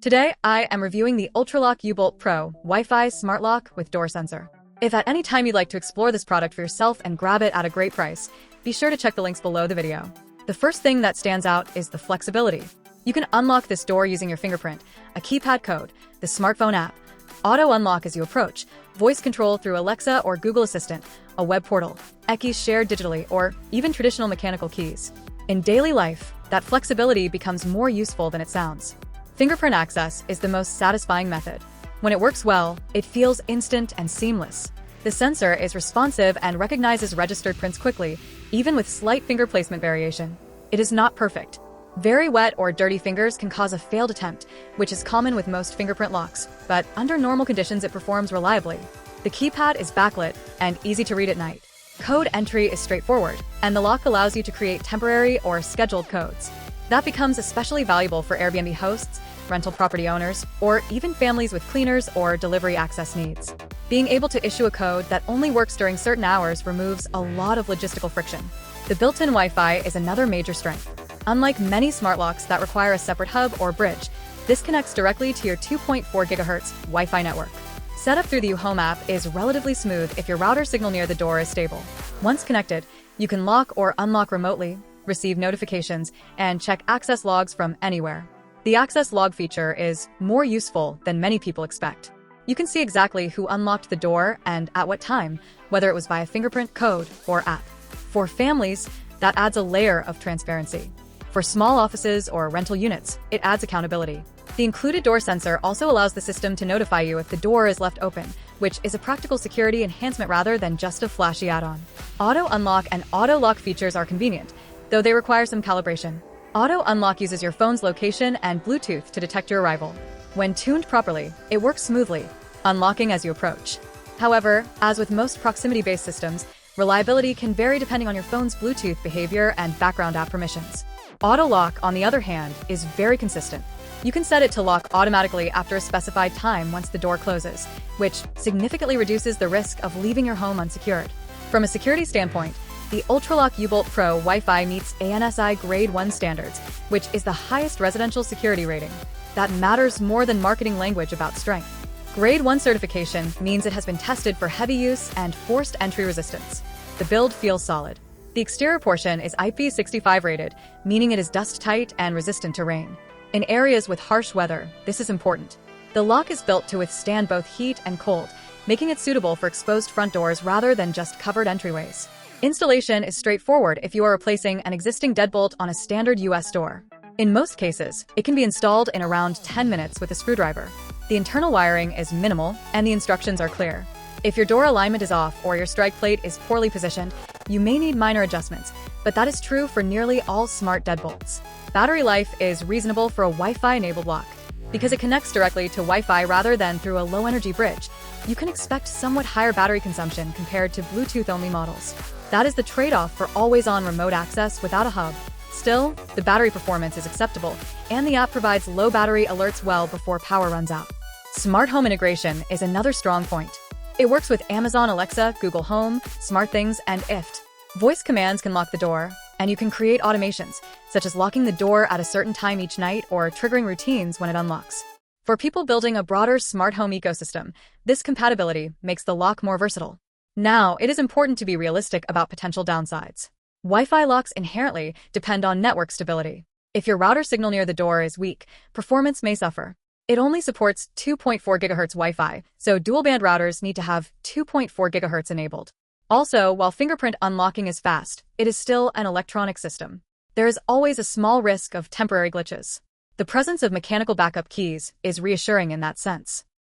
Today, I am reviewing the ULTRALOQ U-Bolt Pro Wi-Fi smart lock with door sensor. If at any time you'd like to explore this product for yourself and grab it at a great price, be sure to check the links below the video. The first thing that stands out is the flexibility. You can unlock this door using your fingerprint, a keypad code, the smartphone app, auto unlock as you approach, voice control through Alexa or Google Assistant, a web portal, eKeys shared digitally, or even traditional mechanical keys. In daily life, that flexibility becomes more useful than it sounds. Fingerprint access is the most satisfying method. When it works well, it feels instant and seamless. The sensor is responsive and recognizes registered prints quickly, even with slight finger placement variation. It is not perfect. Very wet or dirty fingers can cause a failed attempt, which is common with most fingerprint locks, but under normal conditions it performs reliably. The keypad is backlit and easy to read at night. Code entry is straightforward, and the lock allows you to create temporary or scheduled codes. That becomes especially valuable for Airbnb hosts, rental property owners, or even families with cleaners or delivery access needs. Being able to issue a code that only works during certain hours removes a lot of logistical friction. The built-in Wi-Fi is another major strength. Unlike many smart locks that require a separate hub or bridge, this connects directly to your 2.4 GHz Wi-Fi network. Setup through the U-Home app is relatively smooth if your router signal near the door is stable. Once connected, you can lock or unlock remotely, receive notifications, and check access logs from anywhere. The access log feature is more useful than many people expect. You can see exactly who unlocked the door and at what time, whether it was via fingerprint, code, or app. For families, that adds a layer of transparency. For small offices or rental units, it adds accountability. The included door sensor also allows the system to notify you if the door is left open, which is a practical security enhancement rather than just a flashy add-on. Auto unlock and auto lock features are convenient, though they require some calibration. Auto unlock uses your phone's location and Bluetooth to detect your arrival. When tuned properly, it works smoothly, unlocking as you approach. However, as with most proximity-based systems, reliability can vary depending on your phone's Bluetooth behavior and background app permissions. Auto lock, on the other hand, is very consistent. You can set it to lock automatically after a specified time once the door closes, which significantly reduces the risk of leaving your home unsecured. From a security standpoint, the ULTRALOQ U-Bolt Pro Wi-Fi meets ANSI Grade 1 standards, which is the highest residential security rating. That matters more than marketing language about strength. Grade 1 certification means it has been tested for heavy use and forced entry resistance. The build feels solid. The exterior portion is IP65 rated, meaning it is dust-tight and resistant to rain. In areas with harsh weather, this is important. The lock is built to withstand both heat and cold, making it suitable for exposed front doors rather than just covered entryways. Installation is straightforward if you are replacing an existing deadbolt on a standard US door. In most cases, it can be installed in around 10 minutes with a screwdriver. The internal wiring is minimal, and the instructions are clear. If your door alignment is off or your strike plate is poorly positioned, you may need minor adjustments, but that is true for nearly all smart deadbolts. Battery life is reasonable for a Wi-Fi-enabled lock. Because it connects directly to Wi-Fi rather than through a low-energy bridge, you can expect somewhat higher battery consumption compared to Bluetooth-only models. That is the trade-off for always-on remote access without a hub. Still, the battery performance is acceptable, and the app provides low battery alerts well before power runs out. Smart home integration is another strong point. It works with Amazon Alexa, Google Home, SmartThings, and IFTTT. Voice commands can lock the door, and you can create automations, such as locking the door at a certain time each night or triggering routines when it unlocks. For people building a broader smart home ecosystem, this compatibility makes the lock more versatile. Now, it is important to be realistic about potential downsides. Wi-Fi locks inherently depend on network stability. If your router signal near the door is weak, performance may suffer. It only supports 2.4 GHz Wi-Fi, so dual-band routers need to have 2.4 GHz enabled. Also, while fingerprint unlocking is fast, it is still an electronic system. There is always a small risk of temporary glitches. The presence of mechanical backup keys is reassuring in that sense.